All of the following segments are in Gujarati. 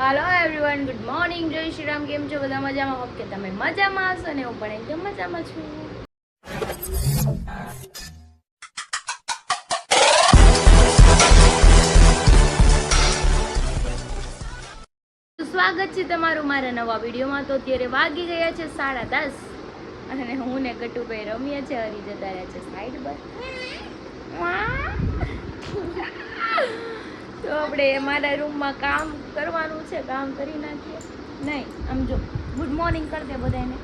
હાલો એવરીવન, ગુડ મોર્નિંગ. જય શ્રી રામ. કેમ છો બધા? મજામાં? હોપ કે તમે મજામાં હશો ને હું પણ એકદમ મજામાં છું. સ્વાગત છે તમારું મારા નવા વિડીયોમાં. તો અત્યારે વાગી ગયા છે 10:30 અને હું ને ગટુભાઈ રમીએ છે. હરી જતા રહ્યા છે સાઈડ પર. તો આપણે મારા રૂમમાં કામ કરવાનું છે, કામ કરી નાખીએ. નહીં, આમ જો ગુડ મોર્નિંગ કરી દે બધાને.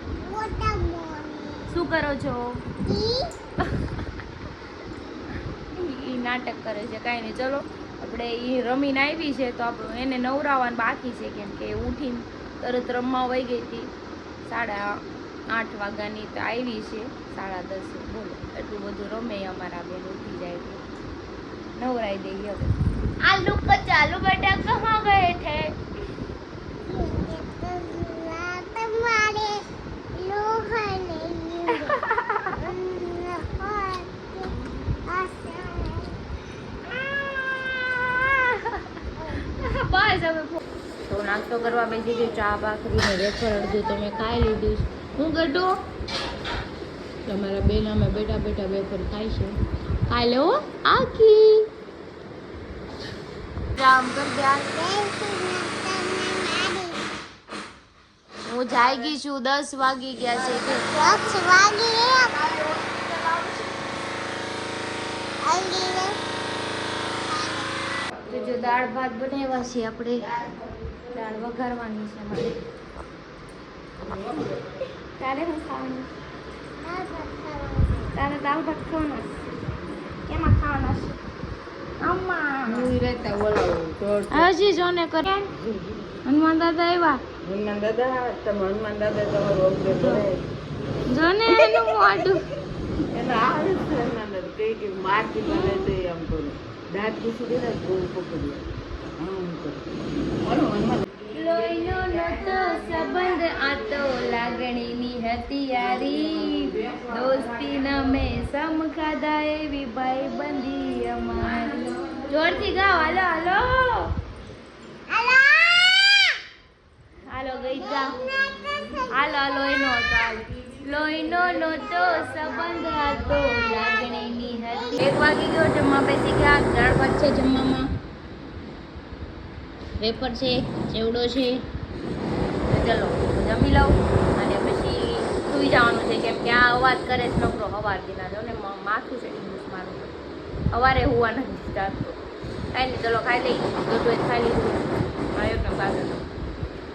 શું કરો છો? ઈ નાટક કરે છે. કાંઈ નહીં, ચલો આપણે એ રમીને આવી છે તો આપણું એને નવરાવવાનું બાકી છે, કેમ કે ઉઠીને તરત રમવા વહી ગઈ હતી. 8:30 વાગ્યાની તો આવી છે. 10:30. બોલો, એટલું બધું રમે અમારા બેન. ઉઠી જાય તો નવરાઈ દઈએ હવે. आलू को चालू बेटा कहाँ गए थे? બસ હવે તો નાસ્તો કરવા બેસી ગઈ. ચા ભાખરી ને વેફર અડધું તો મેં ખાઈ લીધું. હું ગઢું તમારા બેન અમે બેઠા બેઠા વેફર ખાઈ છે. હાલો આખી રામ કર દે. હું જાગી છું. 10 વાગી ગયા છે કે 10 વાગી તો જો દાળ ભાત બનાવ્યા છે. આપણે દાળ વઘારવાની છે મારે. તારે શું ખાવાનું? તારે દાળ ભાત ખાવાના? કેમાં ખાવાના છે? હજી જો ને કરે. હનુમાન દાદા આવ્યા. હનુમાન દાદા તમારું અપડેટ કરે જો ને એનું મોઢું. એના આવે છે. હનુમાન દાદા કે મારથી મને તે આમ કરું દાંત ઘૂસી દે ને ગોળ પકડી આમ કરું. લોહીનો નતો સંબંધ આ તો લાગણીની હતી યારી. દોસ્તી નમે સમ ખાધા એવી ભાઈ બંધી અમારી. જોરથી ગાઓ. હાલો હાલો હાલો ગઈ જા. હાલો હાલો એનો હતો. લોહીનો નતો સંબંધ આ તો લાગણીની હતી. 1 વાગી ગયો. જમવા બેસી ગયા. દાળ ભાત છે જમવામાં, વેફર છે, ચેવડો છે. ચલો જમી લઉં અને પછી સૂઈ જવાનું છે, કેમ કે આ અવાજ કરે છે નકરો સવારથી. ના જો ને માથું છે મારું. સવારે હોવા નથી ચાલતો. કાંઈ નહીં, ચલો ખાઈ લઈ. બધું ખાઈ લીધું. આવ્યો કેમ કાગળ.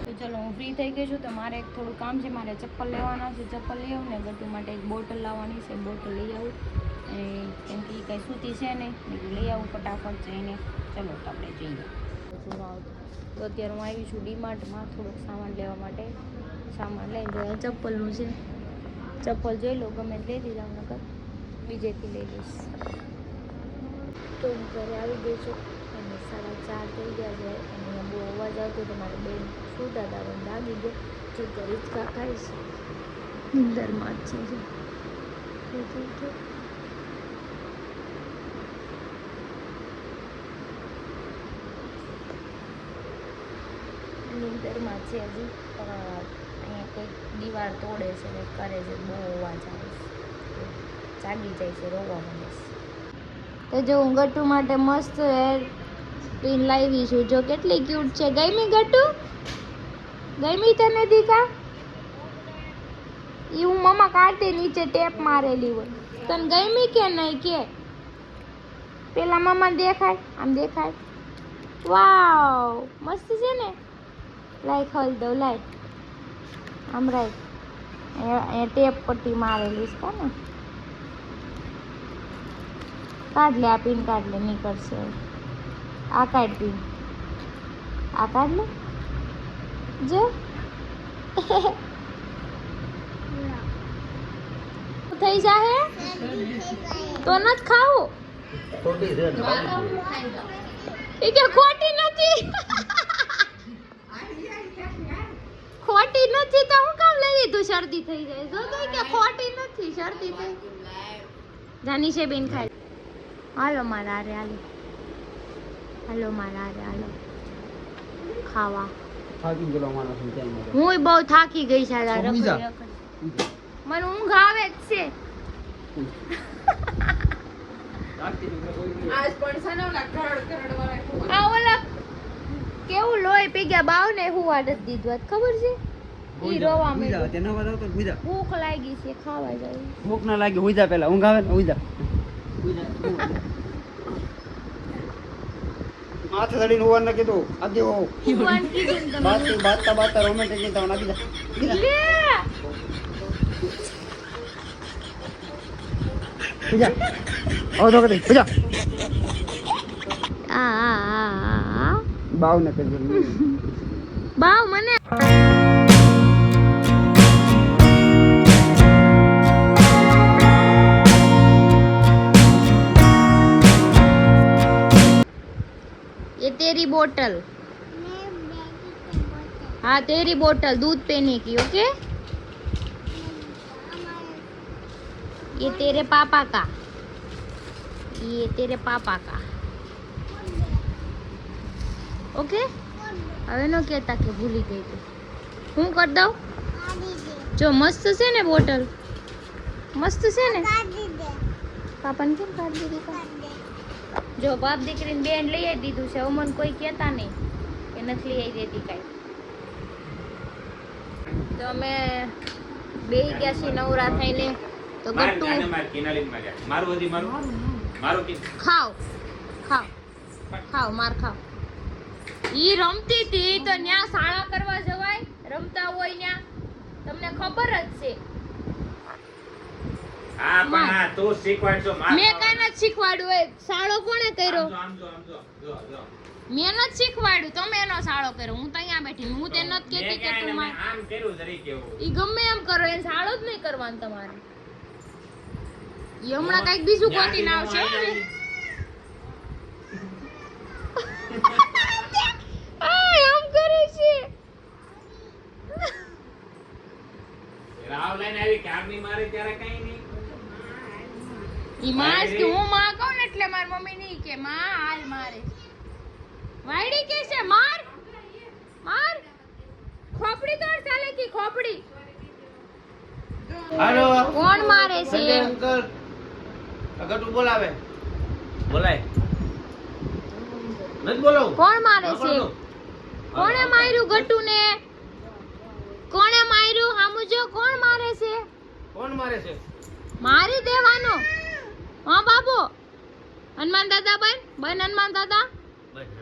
તો ચલો હું ફ્રી થઈ ગઈ છું. તો મારે એક થોડું કામ છે. મારે ચપ્પલ લેવાના છે. ચપ્પલ લઈ આવું ને ગટુ માટે એક બોટલ લાવવાની છે. બોટલ લઈ આવું અને કેમ કે કંઈ સૂતી છે નહીં, બીજું લઈ આવું ફટાફટ જઈને. ચલો તો આપણે જઈએ. તો અત્યારે હું આવી છું ડીમાર્ટમાં થોડોક સામાન લેવા માટે. સામાન લઈને જોયા ચપ્પલનું છે. ચપ્પલ જોઈ લો, ગમે લઈ દીધા. નકર બીજેથી લઈ લઈશ. તો હું ઘરે આવી ગઈ છું અને 4:30 થઈ ગયા છે. અને અહીંયા બહુ અવાજ આવતો તો મારા બેન સૂતા હતા. પણ જાગી ગયો. જો તો રિચકા ખાઈશ. નીંદરમાં જ છે. નીંદરમાં છે હજી. પણ અહીંયા કંઈક દીવાલ તોડે છે ને કરે છે. બહુ અવાજ આવે છે. જાગી જાય છે, રોવા માંડે છે. તો જો હું ગટુ માટે મસ્ત હેર પિન લાવી છું. જો કેટલી ક્યુટ છે. ગમી ગટુ? ગમી તને દીકા? એ હું મમ્મા કાઢતી નીચે ટેપ મારેલી હોય. તને ગમી કે નહીં કે? પેલા મમ્મા દેખાય, આમ દેખાય. વાવ મસ્ત છે ને. લાઈ ખોલ દો. લાઈ આમ રાઈ. એ ટેપ પટ્ટી મારેલી છે ને. કાઢ લે આ પિન. કાઢ લે, નીકળશે. આ કાઢ પિન. આ કાઢ લે. જો થઈ જાહે તો નથી ખાવું. એ કે ખોટી નથી. ખોટી નથી તો હું કામ લઈ લીધું? શરદી થઈ જાય. જો તો કે ખોટી નથી, શરદી થઈ. જાની છે બેન ખાઈ. હાલો મારા હારે હાલો. હાલો મારા હારે હાલો ખાવા. થાકી ગયેલો માણસ હું ત્યાં મળે. હું બહુ થાકી ગઈ છે આ તો બીજા? રખડી. મને ઊંઘ આવે જ છે. આજ પણ છે ને ઓલા કરડ વાળા આ ઓલા કેવું લોહી પી ગયા બાવ ને હું વાડ જ દીધું આજ ખબર છે ઈ રોવા હુઈ જા, માંડ્યો. ત્યાં નવા જાવ તો હુઈ જા. ભૂખ લાગી છે ખાવા જાય. ભૂખ ના લાગી હુઈ જા પહેલા. ઊંઘ આવે ને હુઈ જા. હુઈ જા. માથે ચડીને હોવાનું ના કીધું. આજે હો. ભગવાન કીધું ને તમે. બાતતા રોમેન્ટિક નહીં થવાનું. આપી જા. લે હુઈ જા. આવો તો કરી. હુઈ જા. આ બાવ ને કીધું. બાવ મને ये तेरी बोतल हाँ तेरी बोतल दूध पीने की ओके ये तेरे पापा का ये तेरे पापा का ओके હવે નો કહેતા કે ભૂલી ગઈ તું હું કરી દઉં જો મસ્ત છે ને બોટલ મસ્ત છે ને પાપાને કેમ કાઢી દીધી જો બાપ દીકરીને બેન લઈ આવી દીધું છે હવે મને કોઈ કહેતા નહીં કે નથી લઈ આવી દેતી કાંઈ તો અમે બે ગયા છીએ નવરા થઈને તો ગટ્ટુ ખાવ ખાવ ખાવ માર ખાવ ઈ રમતી હતી તો ન્યા શાળા કરવા જવાય રમતા હોય ન્યા તમને ખબર જ છે હા પણ આ તું શીખવાડજો માર મેં કાંઈ નથી શીખવાડ્યું હોય શાળો કોણે કર્યો આમ જો મેં નથી શીખવાડ્યું તમે એનો શાળો કર્યો હું તો અહીંયા બેઠી હું તે નથી કહેતી કે તું માર આમ કર્યું જરી કેવું ઈ ગમે એમ કરો એને શાળો જ નહીં કરવાનું તમારે ઈ હમણાં કાંઈક બીજું ગોતીને આવશે હો હવે. આય આમ કરે છે રાવ લઈને આવી કે આર્મી મારે ત્યારે કઈ નહીં ઈ માસ કે હું માં કહું ને એટલે મારી મમ્મી નહીં કે માં હાલ મારે વાયડી કે છે માર માર ખોપડી તોડ ચાલે કી ખોપડી હાલો. કોણ મારે છે અંકલ અગટુ બોલાવે. બોલાય. નથી બોલાવું. કોણ મારે છે કોણે માર્યું ગટ્ટુ ને કોણે માર્યું હામુજો કોણ મારે છે કોણ મારે છે? મારી દેવાનો હા બાબુ હનુમાન દાદા બન હનુમાન દાદા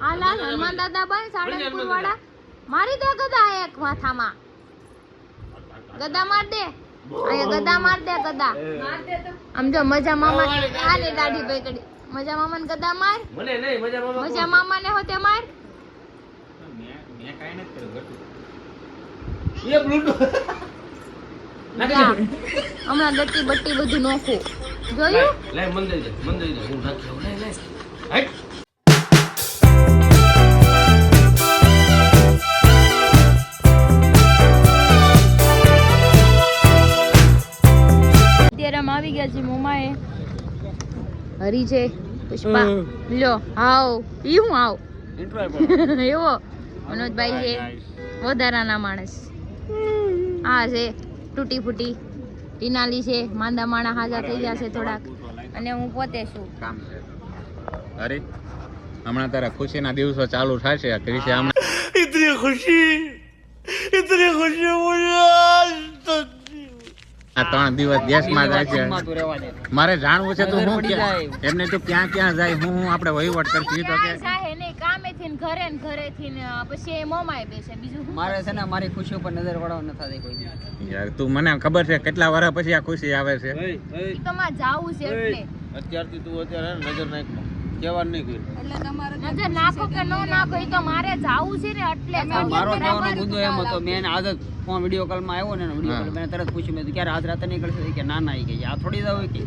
હાલા હનુમાન દાદા બન સાળંગપુર વાળા મારી દે ગદા એક માથામાં ગદા માર દે અહીંયા ગદા માર દે ગદા આમ જો મજા મામા આલે દાઢી પકડી મજા મામાને ગદા માર મને નહીં મજા મામા. મજા મામાને હોતે માર મેં કાઈ નથી કર્યું ગટુ એ બ્લૂટૂથ જા. હમણાં ગટ્ટી બટ્ટી બધું નોખું જોયું લે મંદિર જા હું નાખી આવું. લે હટ. અત્યારે અમે આવી ગયા છીએ મોમાએ હરી છે પુષ્પા લ્યો હાવ ઈ હું આવ એવો મનોજભાઈ છે વધારાના માણસ આ છે તૂટી ફૂટી ટીનાલી છે માંદા માણા હાજા થઈ ગયા છે થોડાક અને હું પોતે છું કામ છે અરે હમણાં તારા ખુશીના દિવસો ચાલુ થશે ક્રિશે હમણાં इतनी खुशी मुझे આ 3 દિવસ દેશમાં જાય છે મારે જાણવું છે તો હું એમને તો ક્યાં ક્યાં જાય હું આપણે વહીવટ કરતી તો કે ક્યાંય જાહે નહીં કામેથી ને ઘરેથી ને પછી એ મોમાએ બેસે બીજું શું મારે છે ને મારી ખુશી ઉપર નજર વળાવ ન થાય કોઈ દી. યાર તું મને ખબર છે કેટલા વર્ષ પછી આ ખુશી આવે છે ઈ તો માં જાવું છે એટલે અત્યારથી તું અત્યારે નજર નાખ કેવાનું નહીં કોઈ. નજર નાખો કે નો નાખો ઈ તો મારે જાવું છે ને એટલે મારો કહેવાનો મુદ્દો એમ હતો મેં એને આદત ફોન વિડીયો કોલમાં આવ્યો ને વિડીયો કોલ મેં તરત પૂછ્યું મેં કીધું, ક્યારે આજ રાતે નીકળશે કે ના ના ઈ કે આ થોડી જાવ કે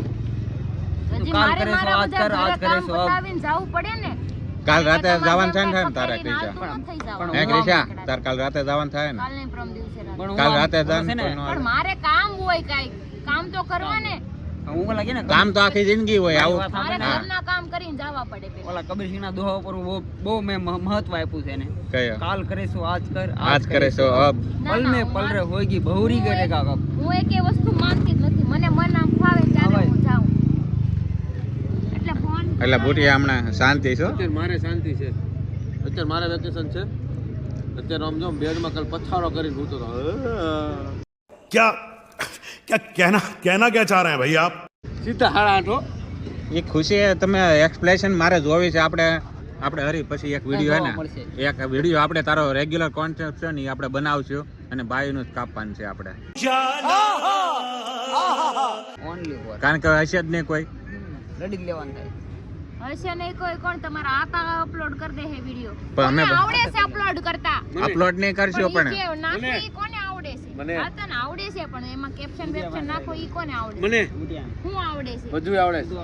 હજી કાલ મારે કરે છો, મારા આજ બધા કર, આજ ઘરે કરે કામ છો. પતાવીને જાવું પડે ને કાલ રાતે એટલે જવાનું તમારે થાય ને કાંઈ તારે પકડીને ક્રિશા હાલતું નથી જવાનું. પણ હે ક્રિશા તાર કાલ રાતે જવાનું થાય ને કાલ નહીં, પરમ દિવસે રાતે. પણ કાલ હું રાતે આમ જાન છે ને, તો નો પણ મારે કામ હોય કાંઈક કામ તો કરવા ને હું ઓલા કે ને કામ તો આખી જિંદગી હોય આવું. વાત સાંભળે ને. મારે ઘરના કામ કરીને જવા પડે પેલા. ઓલા કબીરસિંહના દોહા ઉપર બહુ મેં મહત્વ આપ્યું છે એને. કયો કાલ કરે સો આજ કર આજ કરે છો અબ. પલ મે પલ રે હોયગી બહુરી કરે કા કબ. હું એકે વસ્તુ માંગતી જ નથી. મને મન આમ ફાવે ત્યારે હું જાઉં. એટલે ફોન એટલે બુટિયા હમણાં શાંતિ છો. અત્યારે મારે શાંતિ છે. અત્યારે મારે વેકેશન છે. અત્યારે આમ જો બેડમાં કાલ પથારો કરીને સૂતો હતો. क्या क्या कहना क्या चाह रहे हैं भाई आप? સીધા 8:30 એ ખુશી તમે એક્સપ્લેનેશન મારે જોવી છે. આપણે હરી પછી એક વિડીયો હે ને મળશે. એક વિડીયો આપણે તારો રેગ્યુલર કોન્સેપ્ટ છે ને ઈ આપણે બનાવશું અને બાયુનું જ કાપવાનું છે આપણે. ઓનલી ફોર કારણ કે હશે જ નહીં કોઈ. રેડી લેવાનું થાય. હશે નહીં કોઈ. કોણ તમારા આતા અપલોડ કરી દે હે વિડિયો. પણ અમે કોને આવડે છે અપલોડ કરતા? અપલોડ નહીં કરશો પણ પણ ઈ જે નાખે ઈ કોને આવડે છે? મને. આતાને આવડે છે પણ એમાં કેપ્શન વેપ્શન નાખો ઈ કોને આવડે? મને હું આવડે છે? બધું આવડે છે.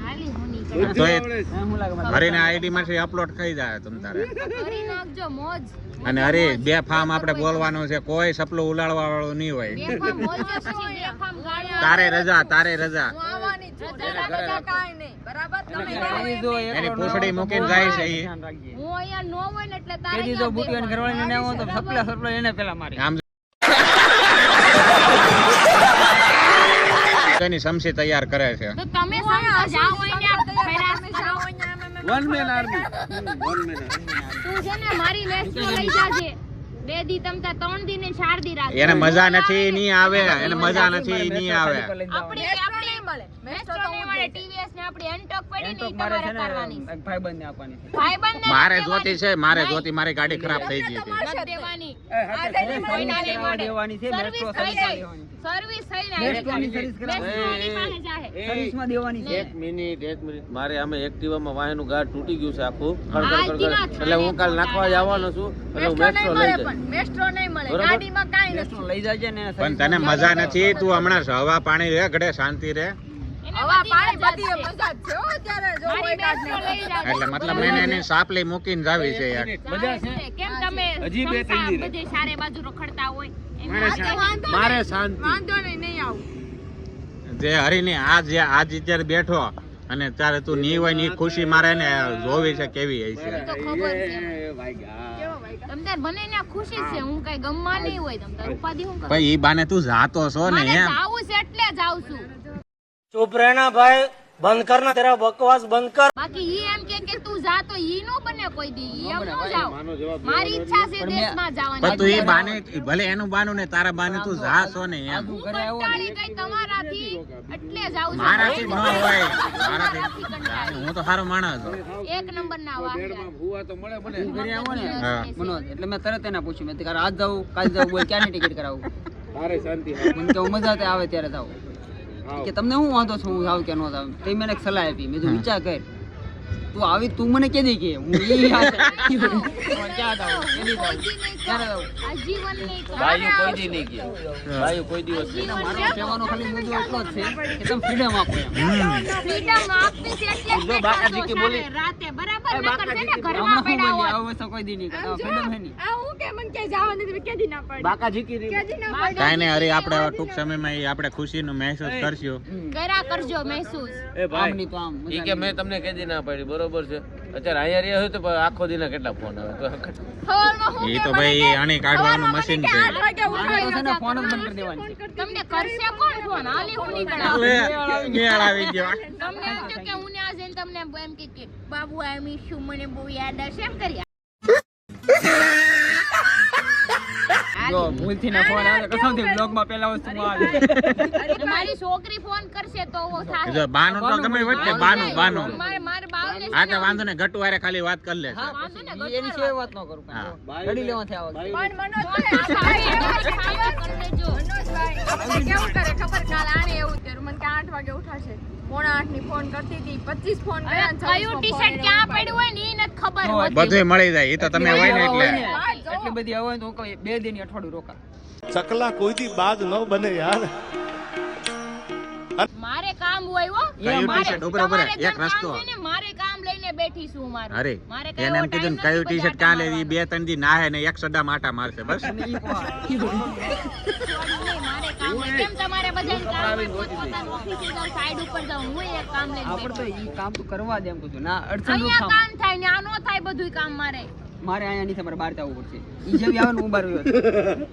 હાલી હુની તો કરે. એ હું લાગે મને હરીના આઈડી માંથી અપલોડ થઈ જાય તમ તારે. કરી નાખજો મોજ. અને હરી બે ફાર્મ આપણે બોલવાનું છે. કોઈ સપલું ઉલાળવા વાળું નહીં હોય. બેફામ બોલજો પછી બેફામ ગાળ્યા. તારે રજા આવવાની જ રજા કાંઈ નહીં. બરાબર તમે કેદી જો એકલો એની ન પૂંછડી હોય તો મૂકીને બહુ જાય છે ઈ. ધ્યાન રાખજે. હું અહીંયા નો હોય ને એટલે તારે કેદી જો બુટિયાને ઘરવાળીને ન હોય તો સપલા એને પેલા મારી. આમ તેની સમસી તૈયાર કરે છે. તો તમે સમજો જાઓ અહીંયા ફેરાસ કરો. One man army. One man તું છે ને મારી મેસ્ટ્રો લઈ જાજે. 2 દી તમતા 3 દી ને 4 દી રાખ. એને મજા નથી નહીં આવે. એને મજા નથી નહીં આવે. આપણી મળે મેસ્ટ્રો નહીં મળે. ટીવીએસ ને આપણી એન્ટોક પડી ને ઈ મારે છે તમારે ને કરવાની. એક ભાઈબંધને આપવાની છે. ભાઈબંધને મારે નથી જોતી છે. મારે જોતી મારી ગાડી ખરાબ થઈ ગઈ હતી. નથી દેવાની. સર્વિસ કરાવવા દેવાની છે. સર્વિસ મેટ્રો થઈ સર્વિસ ગઈ. દેવાની છે. સર્વિસ થઈ ને મેસ્ટ્રોની સર્વિસ કરાવવાની. મેસ્ટ્રોની પાસે જાહે. સર્વિસમાં દેવાની છે. એક મિનિટ મારે આમે એક્ટિવામાં વાયનું ગાર્ડ તૂટી ગયું છે આખું ખડખડ હા, ખડખડ. ઈના એટલે હું કાલ નાખવા જવાનો છું એટલે હું મેટ્રો લઈ જઈશ. મેસ્ટ્રો નહીં મળે. બરોબર? ગાડીમાં કાંઈ નથી. મેસ્ટ્રો લઈ જાજે ને પણ તને મજા નથી. તું હમણાં હવા પાણી રે ઘડે શાંતિ રે. હવા પાણી બધી મજા જ છે હો અત્યારે જો કોઈ કાઢ લઈ જાજો. એટલે મતલબ એને એની સાપલી મૂકીને જાવી છે યાર. મજા છે. કેમ તમે હજી બે સંસાર ત્રણ દી બધી સારે બાજુ રખડતા હોય એમ મારે આજે શાંતિ. વાંધો મારે નહીં. શાંતિ. વાંધો નહીં આવું. જે હરીની આજ અત્યારે બેઠો અને ત્યારે તું ની હોય ની ખુશી મારે ને જોવી છે કેવી હશે. તો ખબર છે મને. એ ભાગ્યા. તમને બને ને ખુશી છે. હું કઈ ગમવા નહીં હોય તમ તાર ઉપાધિ હું કરું. ભાઈ ઈ બાને તું જાતો છો ને મારે એમ. જાવું છે એટલે જાઉં છું. चुप रहना भाई, बंद करना तेरा बकवास बंद कर। બાકી ઈ એમ કે તું જા તો ઈ નો બને કોઈ દી. ઈ એમ નો જાવ. માનો જવાબ મારી ઈચ્છા છે દેશમાં પણ જવાની. તું ઈ બાને ભલે એનું બાનું ને તારા બાને તું જા છો ને એમ. હું કંટાળી ગઈ તમારાથી એટલે જાઉં છું. મારાથી ન હોય. તમારાથી કંટાળી. હું તો સારો માણસ છું. એક નંબર ના વાહિયાત. ભૂવા તો મળે મને. ઘરે આવો ને હા. મનોજ એટલે મેં તરત એને પૂછ્યું મેં કીધું, આજ જાઉં કાલ જાઉં બોલ ક્યાંની ટિકિટ કરાવું? મારે શાંતિ. મને કે મજા આવે ત્યારે જાઉં કે તમને હું વાંધો છું હું જાઉં કે ન જાઉં. તો મેં એક સલાહ આપી. મેં જો વિચાર કર તું આવી તું મને કે દે કે હું ઈ ક્યાં જાઉં કેદી જાઉં ક્યારે જાઉં. આજીવન નહીં કરો. ભાઈઓ કોઈ દી નહીં ગયા. ભાઈઓ કોઈ દિવસ નહીં. મારો કહેવાનો ખાલી મુદ્દો એટલો જ છે કે તમે ફ્રીડમ આપો એમ. ફ્રીડમ આપી છે એટલે જ જો બેઠા બાકાજી છો કે બોલી. સારે રાતે બરાબર નકર છે ને ઘરમાં હમણાં શું પડ્યા બોલી હોત. આવું વસ્તુ કોઈ દી નહીં કરતા. ફ્રીડમ હે નહીં. બાકા જીકી રહી. કાંઈ નહીં હરી આપણે ટૂંક સમયમાં ઈ આપણે ખુશીનું મહેસૂસ કરશું. કર્યા કરજો મહેસૂસ. એ આમ ભાઈ નહીં તો આમ ઈ કે મેં તમને કદી ના પાડી બરોબર છે. અત્યારે અહીંયા રહ્યા હોય તો આખો દીના કેટલા ફોન આવે તો સવારમાં હું ઈ તો ભાઈ આની કાઢવાનું મશીન છે. મારે તો છે ને ફોન જ બંધ કરી દેવાની છે. તમને કરશે કોણ ફોન? હાલી હું નીકળાવ. લે, મેળ આવી ગયો. તમને એમ થયું કે હું ત્યાં જઈને તમને એમ કે બાબુ આ મિસ યુ મને બહુ યાદ આવશે એમ કરી. જો ભૂલથી ને ફોન આવે તો કસમથી બ્લોગમાં પહેલા વસ્તુ આવે. મારી છોકરી ફોન કરશે તો ઓ થાય. જો બાનું તો ગમે વચ્ચે બાનું મારે બાવને આ તો વાંધો ને ગટુ હારે ખાલી વાત કરી લે. હા, વાંધો ને, ઈ એની સિવાય વાત ન કરું હા. ગાડી લેવાથી આવે કરી દેજો. કેવું કરે ખબર? કાલ આને એવું થયું મને કે 8 વાગે ઉઠાશે. 7:45 ની ફોન કરતી હતી, 25 ફોન કર્યા ને કયું ટી-શર્ટ ક્યાં પડ્યું હોય ને ઈ નથી ખબર હોતી. બધુંય મળી જાય. ઈ તો તમે હોય ને એટલે એટલી બધી આવે તો હું કહું 2 દિન અઠવાડિયું રોકા. चकला कोई दी बात न बने यार. મારે કામ હોય હો કયું મારે ટી-શર્ટ ઉપર ઉપર તમારે એક જેમ કામ રસ્તો છે ને, મારે કામ લઈને બેઠી છું મારું. અરે મારે એને એમ કીધું ને કયું ટી-શર્ટ કાં લેવી, 2-3 દી નાહે ને એક સડા માટા મારશે બસ. મારે કામ હોય. કેમ તમારે બધાને કામ હોય, પોતપોતાની ઓફિસે જાઓ, સાઈડ ઉપર જાઓ, હું એક કામ લઈને આપણે તો બેઠી ઈ કામ તો કરવા દે એમ કીધું ના છું. અડચણ નું અહીંયા કામ કામ થાય ને આ નો થાય બધુંય કામ મારે. મારે અહીંયા નહીં તમારે બહાર જવું પડશે ઈ જેવી આવે ને હું બહાર વયો જાઉં.